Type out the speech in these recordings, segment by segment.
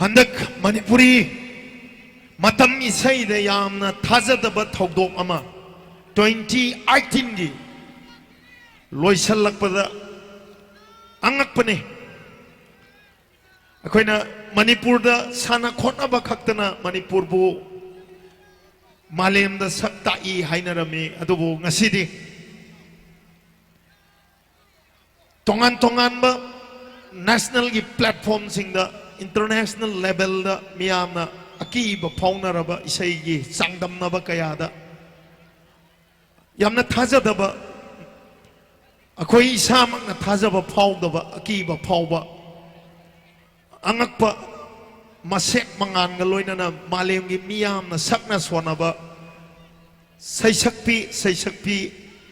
Handak Manipuri Matam isay da yamna thazadaba thawdok ama 2018 gi loisalakpada angakpane akoina Manipur da sana khotnaba khaktana Manipur bu malem da sakta I hainarami adubu ngasidi tongan ba national gi platform singda international level da miyamna akiba faunaraba isaigi sangdamnaba kayada yamna thajadaba akoi isamakna thajaba faudaba akiba fauba angakpa masek manganga loinana malemgi miyamna sakna swanaba saisakpi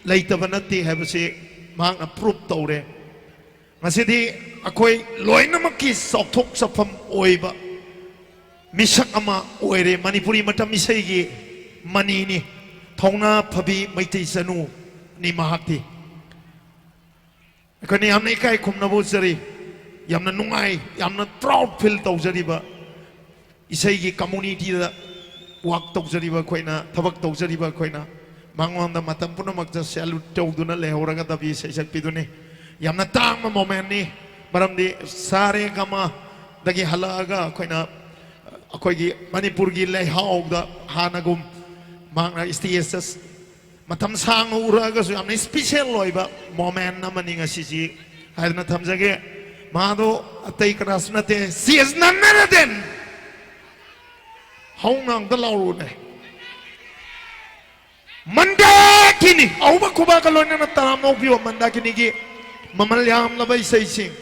leitaba natti habase mahakna proof tawre ngasidi akoi loinamaki sauthok safam oiba misak ama oire Manipuri matam isaigi manini thongna phabi maitai sanu ni mahakti akoni yamna ikai khumna bu jari yamna nungai yamna proud feel tawjariba isaigi community da work tawjariba khoina thabak tawjariba khoina mangwanda matam punamakta salute tawduna lehoraga dabi saisak piduni yamna tangma moment ni maramdi sare gama dagi halaga khoina akoigi Manipur gi lehaugda hanagum mangna stage matam sang uraga su yamna special loiba moment namani ngasiji haidna thamjage mado atai krasnate cs nanaraden haunang da laurune mandakini auba kuba kalona na taram obio mandakini gi mamalyam labai saising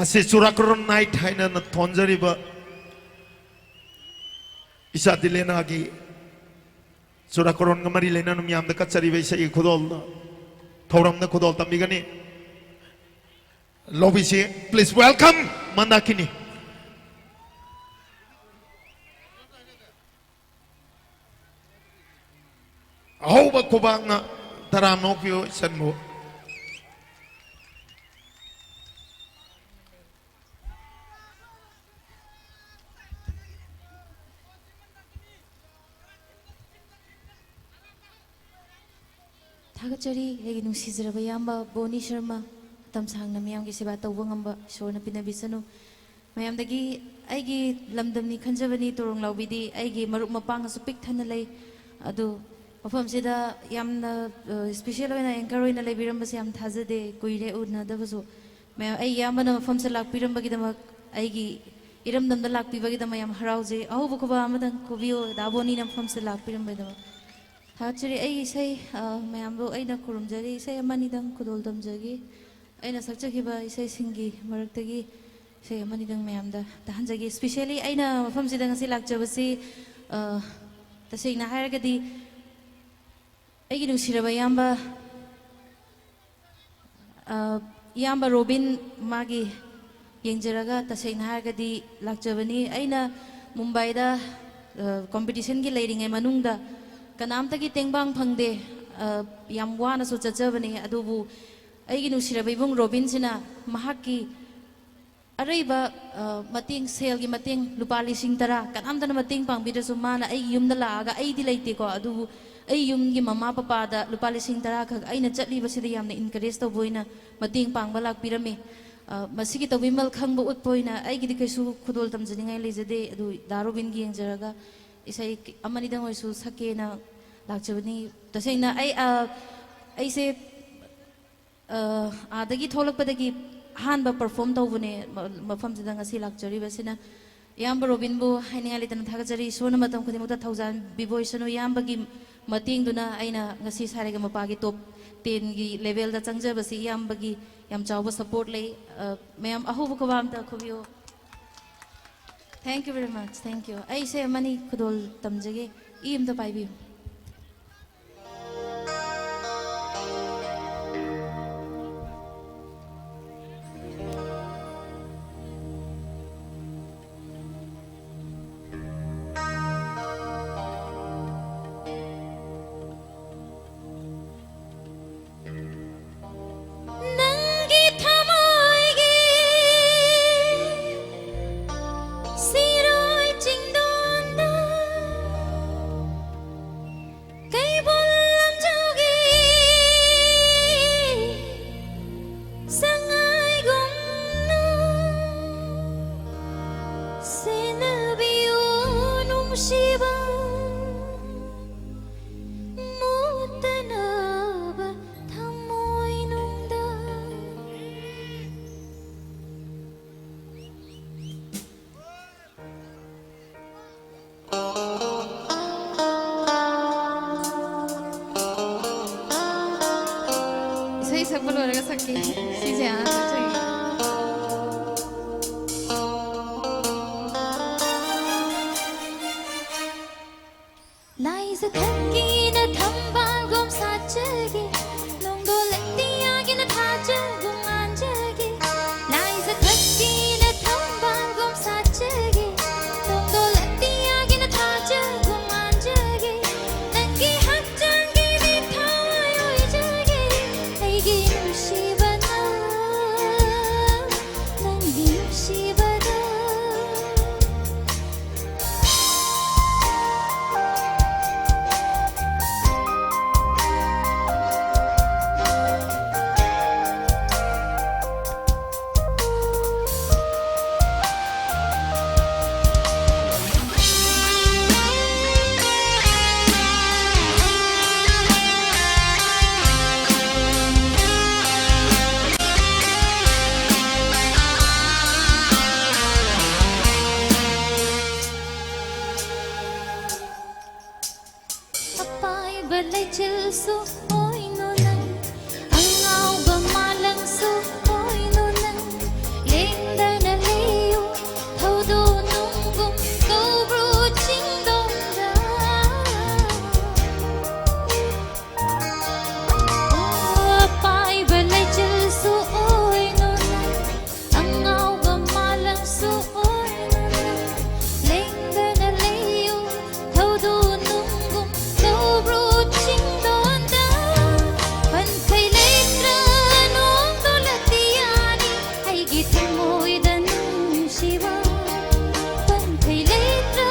ase surakron night haina na thonjariba isa dilena gi surakron ngamari lena num yam da kachari be sai khudol thoram na khudol tambigani lobby si please welcome mandakini auba kubang na taram obio sanmo Thagachari hegi nungsizraba yamba Boni Sharma tam sangna miyamgi seba tawba ngamba shorna pinabisanu mayamdagi aigi lamdamni khanjabani torong laubidi aigi maruk mapang asu pik thana lay adu mafam sida yamna special oina anchor oina leibirambase yam thajade kuire udna dabasu mayam ai yamana mafam se lakpirambagi damak aigi iramdamda lakpibagi damak yam harauje ahuba kuba amadan kubiyo daboni nam mafam se lakpirambagi damak Thachari ai sai mayambo aina kurumjari sai amanidang kudol damjagi aina sakchakiba sai singi maraktagi sai amanidang mayamda tahanjagi especially aina mafam sida ngasi lakjabasi tasingna hairagadi aigi nungsiraba yamba Robin magi yengjaraga tasingna hairagadi lakjabani aina Mumbai da competition gi leiringai manungda kanamtagi tengbang phangde yam wana so chachabani adubu aigi nusiraba ibung Robin sina mahaki araiba mating sale gi mating lupa lising tara kanamtana mating pangbidasu mana ai yumda laaga ai di leite ko adubu ai yum gi mama papa da lupa lising tara khag aina chatliba sida yamna encourage to boina mating pangba lakpirami masigi to bimal khangba utpoina aigi di kaisu khudol tamjaningai lejade adu darobin gi yengjaraga isai amani dang oisu sakena lakchabani tasena ai se adagi tholakpadagi hanba perform tawbune mafam jidang asi lakchari basina yamba Robin bu haingali tan thagachari sona matam khudimukta thaujan biboisanu yambagi mating duna aina ngasi sarega mapagi top 10 gi level da changjabasi yambagi yam chawba support lei mayam ahubu kawam ta khubiyo Thank you very much. Thank you. I say mani kudol tamjage im da paibi. 谢谢啊，这个。나이스 탁기나 탐방곰 사적이 농도 렉디야기나 타주고 만적이 나이스 탁기나 탐방곰 사적이 농도 렉디야기나 타주고 만적이 난기 학장기 비타와요 이적이 애기 누시바나 난기 누시바나 Apai balay chilso oi no nang ang ngao ba malang so oi no nang lengda na leo thâu do nung gum go bro ching dong da apai balay chilso oi no nang ang ngao ba malang so oi no nang lengda na leo thâu do nung gum Dobro chingdonda ban kai letra nong dolatiani ai gi thamoy dan shiva ban kai letra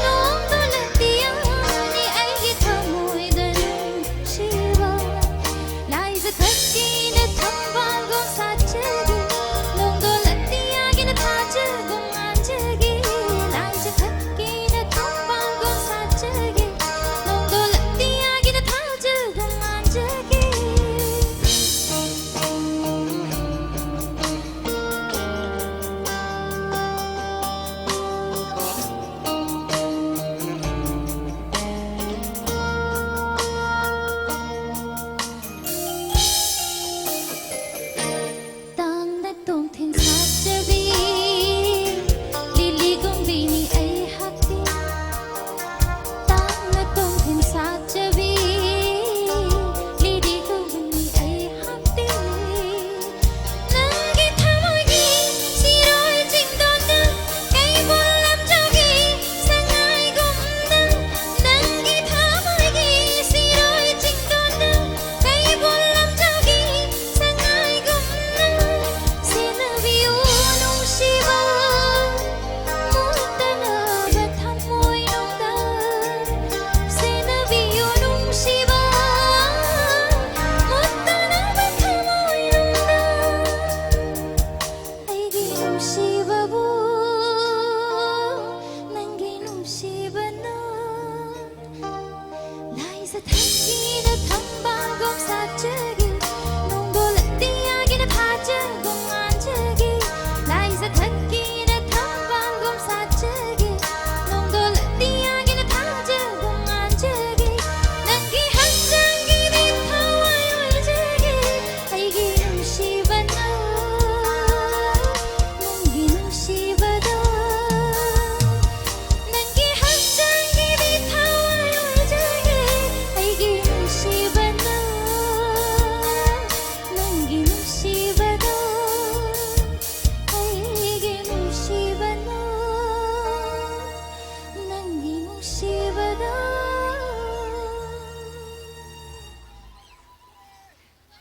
nong dolatiani ai gi thamoy dan shiva lai za thakki na thambal gom sachagi nong dolatiani na thachagi manjagi lai za thakki na thambal gom sachagi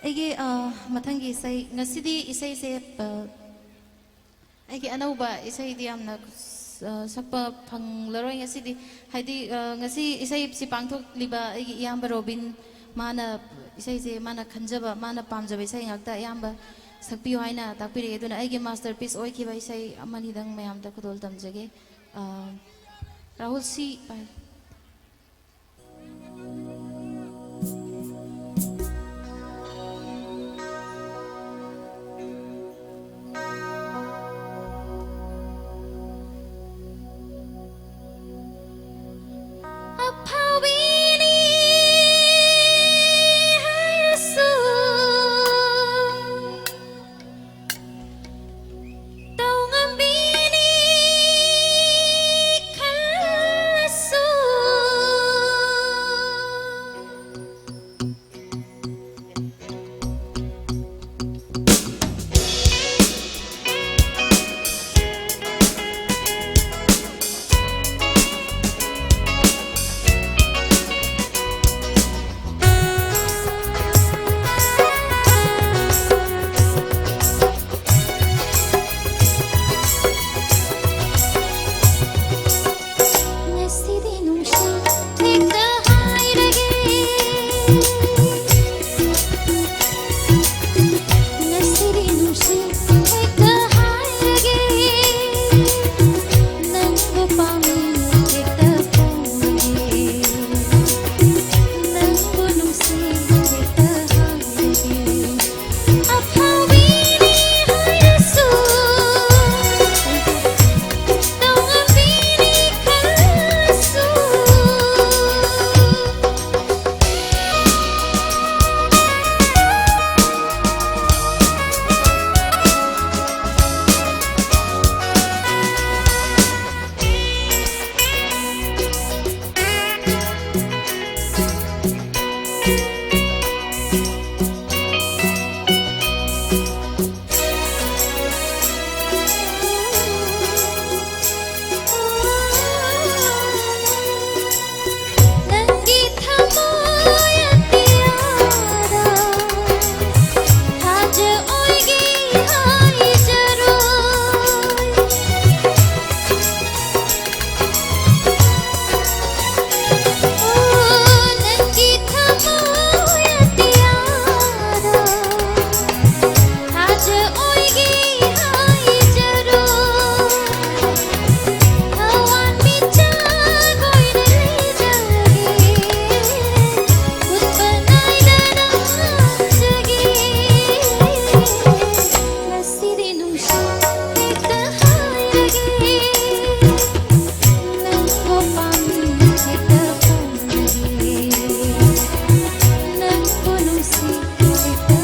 ꯑꯩꯒꯤ ꯃꯊꯪꯒꯤ ꯏꯁꯩ ꯉꯁꯤꯗꯤ ꯏꯁꯩꯁꯦ ꯑꯩꯒꯤ ꯑꯅꯧꯕ ꯏꯁꯩꯗꯤ ꯌꯥꯝꯅ ꯁꯛꯄ ꯐꯪꯂꯔꯣꯏ ꯉꯁꯤꯗꯤ ꯍꯥꯏꯗꯤ ꯉꯁꯤ ꯏꯁꯩꯁꯤ ꯄꯥꯡꯊꯣꯛꯂꯤꯕ ꯑꯩꯒꯤ ꯏꯌꯥꯝꯕ ꯔꯣꯕꯤꯟ ꯃꯥꯅ ꯏꯁꯩꯁꯦ ꯃꯥꯅ ꯈꯟꯖꯕ ꯃꯥꯅ ꯄꯥꯝꯖꯕ ꯏꯁꯩ ꯉꯥꯛꯇ ꯑꯌꯥꯝꯕ ꯁꯛꯄꯤꯌꯨ ꯍꯥꯏꯅ ꯇꯥꯛꯄꯤꯔꯛꯑꯦ ꯑꯗꯨꯅ ꯑꯩꯒꯤ ꯃꯥꯁꯇꯔꯄꯤꯁ ꯑꯣꯏꯈꯤꯕ ꯏꯁꯩ ꯑꯃꯅꯤꯗꯪ ꯃꯌꯥꯝꯗ ꯈꯨꯗꯣꯜ ꯇꯝꯖꯒꯦ ꯔꯥꯍꯨꯜ ꯁꯤ Nangko pami kita pagi, nangko nusi kita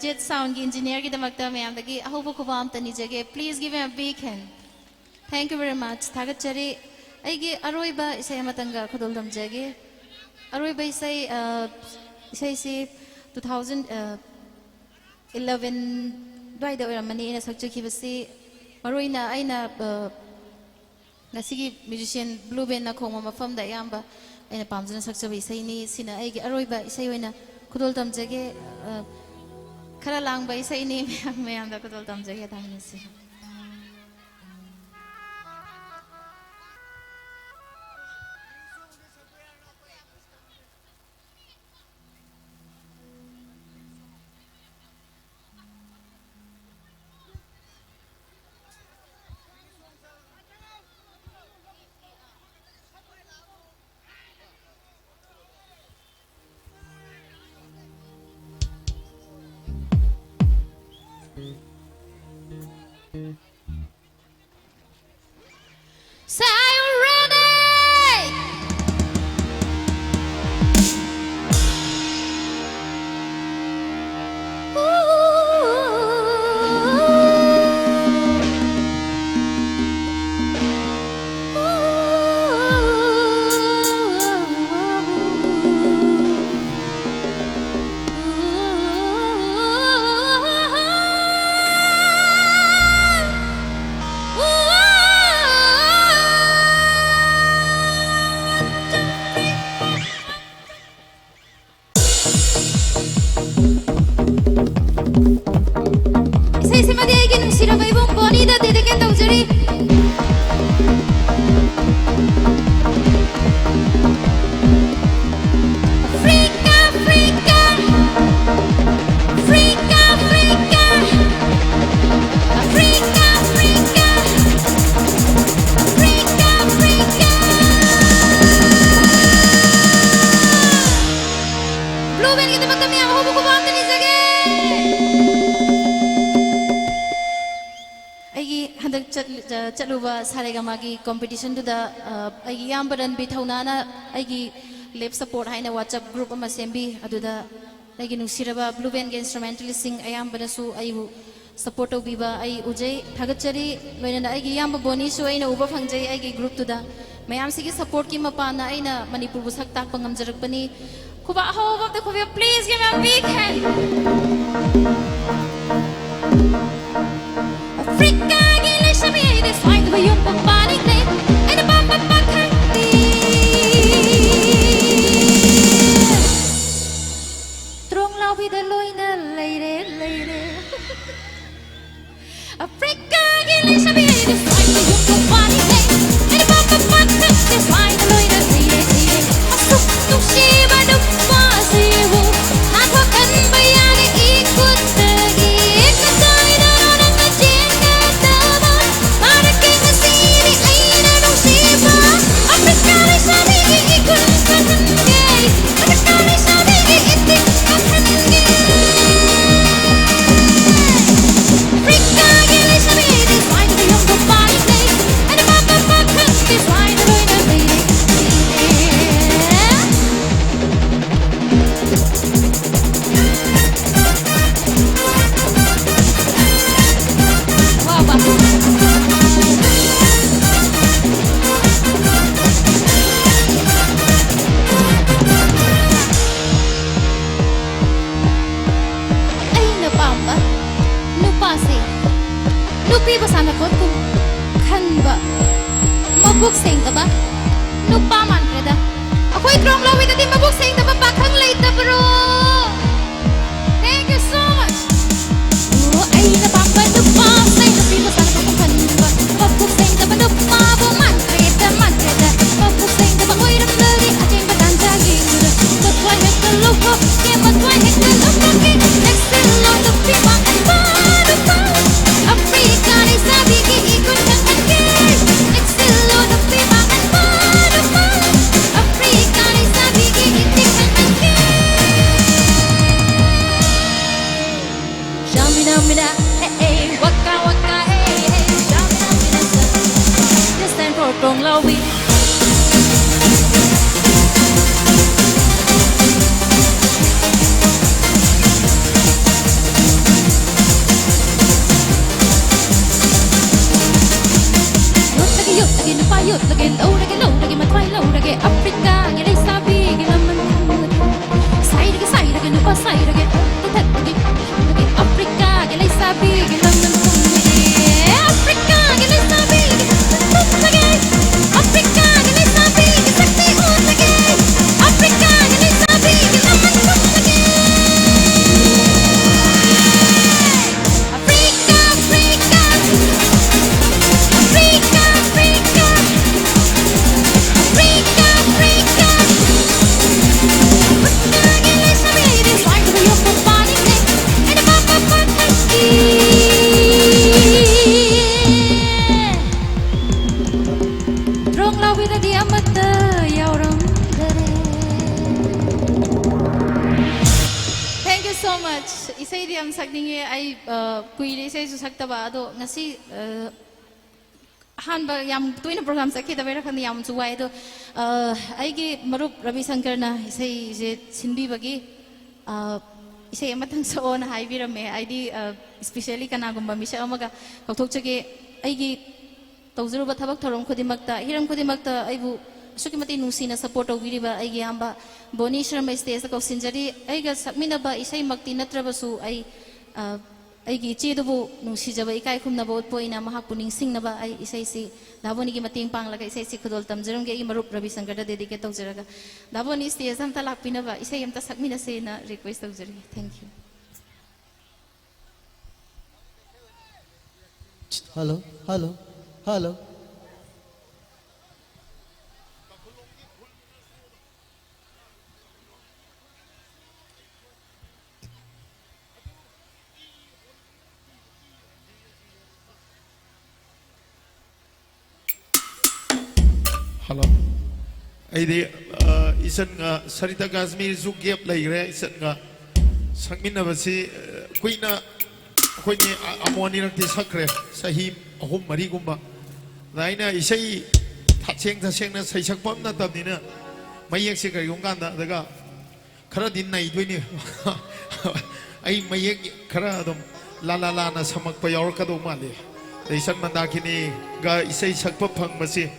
Jet Sound की engineer की दमकता में आमदा की अहोबो खुबाम तनी जगह please give him a big hand. Thank you very much. थागत चरे अइगे अरोइबा इसे मतंगा खुदल दम जगह अरोइबा इसे से 2011 द्वाइदा ओइरमनी इना सक्चखि बसे मरोइना आइना ngasi musician blue band na khongma mafam da yamba aina pamjana sakchaba isai ni sina aigi aroiba isai oina khudol tamjage khara langba isai ni mayam da khudol tamjage thamni se Say you ready? चलुवा Saregama की competition दुदा आइगी यामबरन बि थौनाना आइगी लेप support हाइना WhatsApp group अमा सेम्बी अदुदा आइगी नुसिरबा blue band के इंस्ट्रूमेंटलिस्टिंग अयामबनसु आइबु support तौबीबा आई उजै थागतचरी लोइना आइगी यामब बोनी सु आइना उबा फंगजै आइगी group तुदा मयाम सिगी support की मपाना आइना मणिपुर बु सक ताक पंगमजरकपनी खुबा हो वक्त खुबे please give me a big hand Africa, give me some of this fight, but you're nupa man kreda ako'y trong lawi na di mabuksing na mapakang late na bro. Thank you so much. Ay napapa nupa say na pino sana papukan nupa mabuksing na manupa buman kreda mabuksing na mako'y ramdali ating matantagin matway hekta lupa kaya matway hekta lupa next in line of pima and panupa Africa ni sabi ki ikon kang agay next in line of pima and panupa Africa ni sabi ki itik kang agay Shamina mina waka waka Shamina mina sa Just stand for Trong Lawi Yut lagi low lagi matway low lagi Africa ngi sabi ngi laman sai lagi nupa sai lagi tatat lagi Africa ngi sabi ngi laman Africa ngi sabi lagi Africa ngi sabi ngi sakti ut lagi Africa ngi sabi ngi laman lagi Africa Africa Africa Africa Thank you so much. Isay di am sakningi ay kuili isay susaktaba ado ngasi hanba yam tuina program sa kita bera kan yam suwai do aigi marup Ravi Shankar na isay je sinbi bagi isay amatang so na haibi rame aidi especially kana gumba misha amaga kauthok chage aigi tawzuru ba thabak thorom khodimakta hiram khodimakta aibu suki mati nusi na support ogiri ba aigi amba Boni Sharma stage sa kausinjari aiga sakmina ba isay makti natraba su ai aigi chedubu nungsi jaba ikai khumna bot poina mahak puning sing na ba ai isai si daboni gi mating pang laga isai si khudol tamjarum ge marup Ravi Shankar da dedicate tawjaraga daboni stage am ta lakpina ba isai am ta sakmina se na request tawjari thank you hello Hello. Aidi isan nga Sarita Kashmir zu gap laigre isan nga sangmina basi kuina kuini amoni rakti sakre sahi ahum mari gumba daina isai thacheng na sai sakpam na tabnina mayek se kai gongkan da daga khara din nai doini ai mayek khara dom la na samak pa yaur ka do male isan mandakini ga isai sakpa phang basi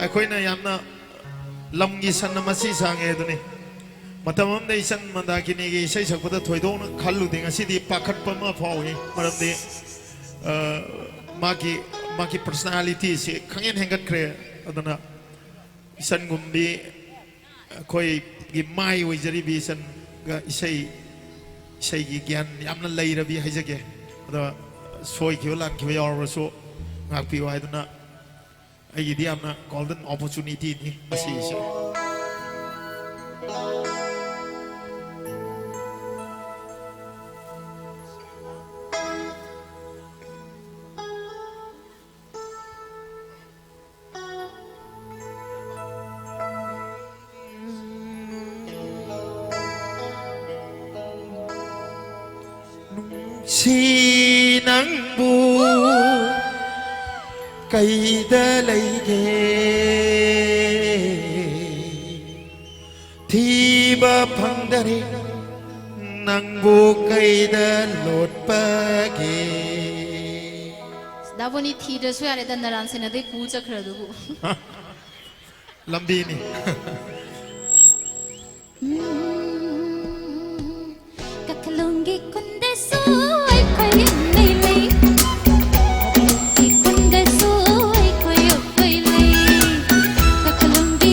akoina yamna lamgi sanna masi sange duni matamam dei san mandakini gi sei sakpada thoidong khallu ding asidi pakhat pama phawi maramde maki personality se khangen hengat kre adana isan gumbi koi gi mai oi jari bi san ga isai gi gyan yamna leirabi haijage ada soi ki lan ki yor so ngakpi wa adana ai di amna golden opportunity ni masih isu sinang bu kaida leige thiba phangdare nangbu kaida lot page daboni thida su yare dan naran sena de ku chakra du lambi ni kakalungi kunde su ai kai nei nei kakalungi kunde su ai kai nei nei kakalungi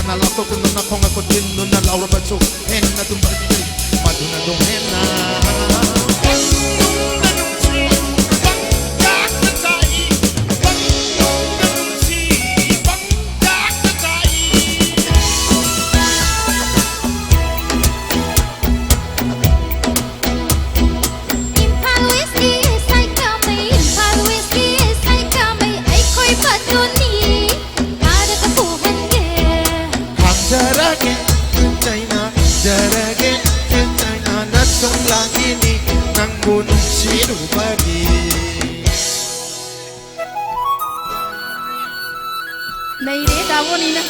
na lakotuna na konga kotinu na laura baso henna tumbati maduna do henna Này để tao có đi nè.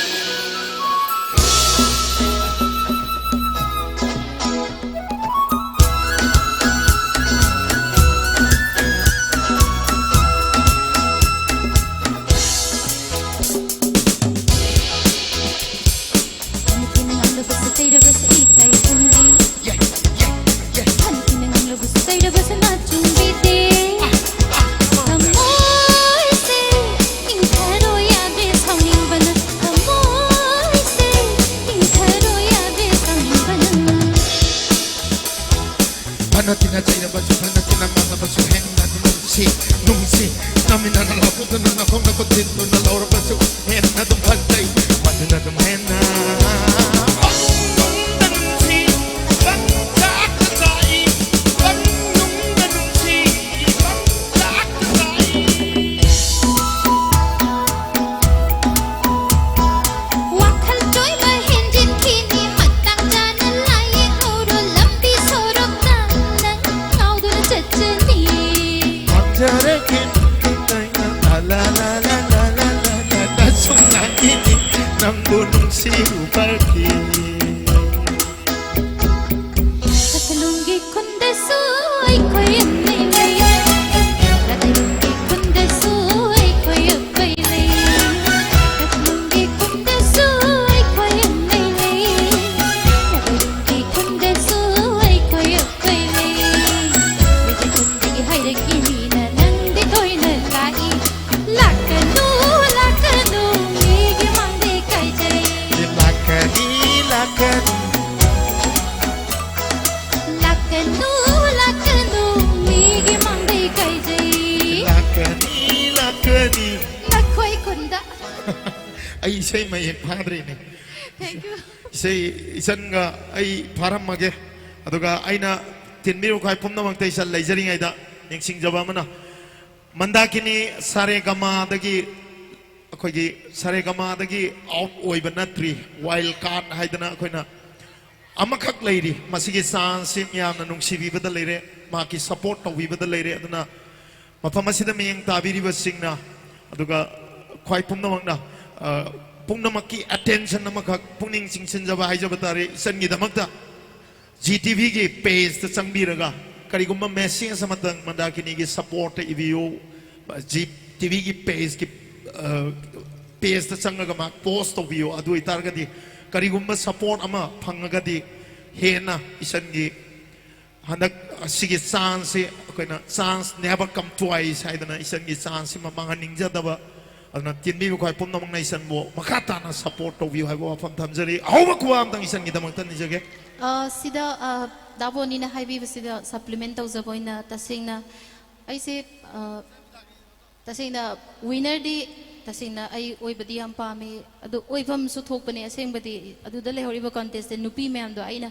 Panatina jaya basu panatina mama basu henna nungsi namina na lakuta na konga kotinto na laura basu henna dum pantai maduna dum henna ai say mai padre ni Thank you. say isan ga ai pharam mage aduga aina tinmiru khai pumna mangtai sal leizering aida nengsing jaba mana mandakini sare gama dagi akhoi sare gama dagi out oiba natri wild card haidana akoina amakhak leiri masigi chance myamna nungsibi bada leire maki support tobi bada leire aduna mafam asida miyeng tabiri basingna aduga khoi pumna mangna पुनमकी attention नमक पुनिंग सिंगसन जब high जब तारे संगीत मक्ता GTV की page तो संबी रगा करी गुम्बा मैसिंग समतंग मंदाकिनी की सपोर्ट इवियो GTV की पेज तो संग गमा पोस्ट इवियो अदु इतार गदी करी गुम्बा सपोर्ट अमा फंग गदी हेना इसन की हनक सिगी चांस कोई ना chance never come twice high दना इसन की चांस ममांगा निंजा दबा अदना तिनबी को खाय पुनम मंग नाइसन बो मखाता ना सपोर्ट तो व्यू है वो फम थमजरी आउ कुआम तंग इसन की दमक तन निजगे सिदा दाबोनी ना हाईबी सिदा सप्लीमेंट तो जबोइना तसिंगना ऐसे तसिंगना विनर दी तसिंगना आई ओइबदी हम पामे अदु ओइफम सु थोकपने असेंबदी अदु दले होरिबा कॉन्टेस्ट दे नुपी मैम दो आइना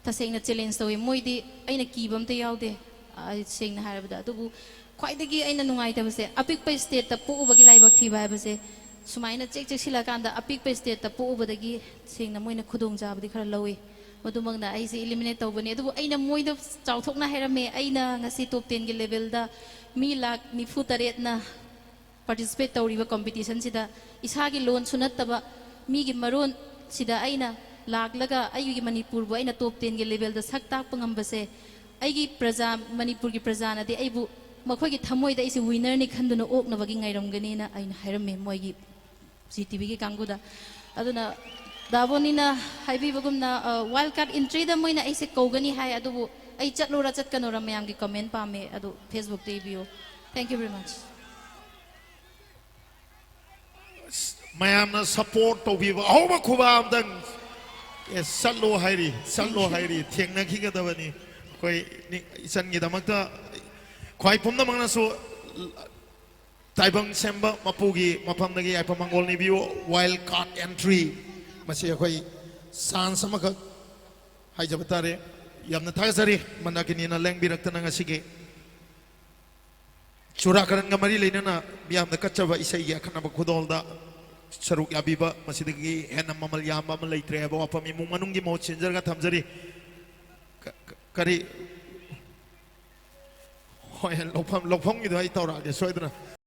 तसिंगना चैलेंज तो मोइदी आइना कीबम ते यावदे आई सिंगना हारबदा अदुबु ख्वाइदगी आइना नुंगाइतबसे अपिकपा स्टेट ता पोउबगी लाइबक थीबा हाबसे सुमाइना चेक चेक्सिला कांदा अपिकपा स्टेट ता पोउबदगी सिंगना मोइना खुदोंग जाबदी खरा लौई मदुमंगना आइसे एलिमिनेट तौबनी अदुबु आइना मोइदो चाउथोकना हेरमे आइना ngasi top 10 गे लेवल दा मी लाख 94 ना पार्टिसिपेट तौरिबा कंपटीशन सिदा इसागी लोन सुनत्तबा मी गी मरोन सिदा आइना लाखलगा आयुगी मणिपुर बु आइना top 10 गे लेवल दा सक ताक पंगंबसे आइगी प्रजा मणिपुर की प्रजा नदि आइबु मखोगी थमोइदा इसे विनर नि खंदुना ओकनबगी ngairamganina aina hairame moigi GTV gi kanguda aduna dabonina haibibagumna wild card entry da moina aise kogani hai adubu ai chatlura chatkanora mayam gi comment pame adu Facebook te bio. Thank you very much. ꯃꯌꯥꯝꯅ support ꯇꯧꯕꯤꯕ ꯑꯍꯧꯕ ꯈꯨꯕꯥꯛ ꯑꯝꯇꯪ ꯆꯠꯂꯣ ꯍꯥꯏꯔꯤ ꯆꯠꯂꯣ ꯍꯥꯏꯔꯤ ꯊꯦꯡꯅꯈꯤꯒꯗꯕꯅꯤ ꯑꯩꯈꯣꯏ ꯏꯆꯟꯒꯤꯗꯃꯛꯇ ꯈ꯭ꯋꯥꯏ ꯄꯨꯝꯅꯃꯛꯅꯁꯨ ꯇꯥꯏꯕꯪ ꯁꯦꯝꯕ ꯃꯄꯨꯒꯤ ꯃꯐꯝꯗꯒꯤ ꯌꯥꯏꯐ ꯃꯪꯒꯣꯜ ꯅꯤꯕꯤꯌꯨ ꯋꯥꯏꯜ ꯀꯥꯔꯠ ꯑꯦꯟꯇ꯭ꯔꯤ ꯃꯁꯤ ꯑꯩꯈꯣꯏ ꯆꯥꯟꯁ ꯑꯃꯈꯛ ꯍꯥꯏꯖꯕ ꯇꯥꯔꯦ ꯌꯥꯝꯅ ꯊꯥꯒꯠꯆꯔꯤ ꯃꯟꯗꯥꯀꯤꯅꯤꯅ ꯂꯦꯡꯕꯤꯔꯛꯇꯅ ꯉꯁꯤꯒꯤ ꯆꯨꯔꯥꯀꯔꯟꯒ ꯃꯔꯤ ꯂꯩꯅꯅ ꯃꯤꯌꯥꯝꯗ ꯀꯠꯆꯕ ꯏꯁꯩꯒꯤ ꯑꯈꯟꯅꯕ ꯈꯨꯗꯣꯜꯗ ꯁꯔꯨꯛ ꯌꯥꯕꯤꯕ ꯃꯁꯤꯗꯒꯤ ꯍꯦꯟꯅ ꯃꯃꯜ ꯌꯥꯝꯕ ꯑꯃ ꯂꯩꯇ꯭ꯔꯦ ꯍꯥꯏꯕ ꯋꯥꯐꯝ ꯏꯃꯨꯡ ꯃꯅꯨꯡꯒꯤ ꯃꯍꯨꯠ ꯁꯤꯟꯖꯔꯒ ꯊꯝꯖꯔꯤ ꯀꯔꯤ ꯍꯣꯏ ꯂꯧꯐꯝꯒꯤꯗꯣ ꯑꯩ ꯇꯧꯔꯛꯑꯒꯦ ꯁꯣꯏꯗꯅ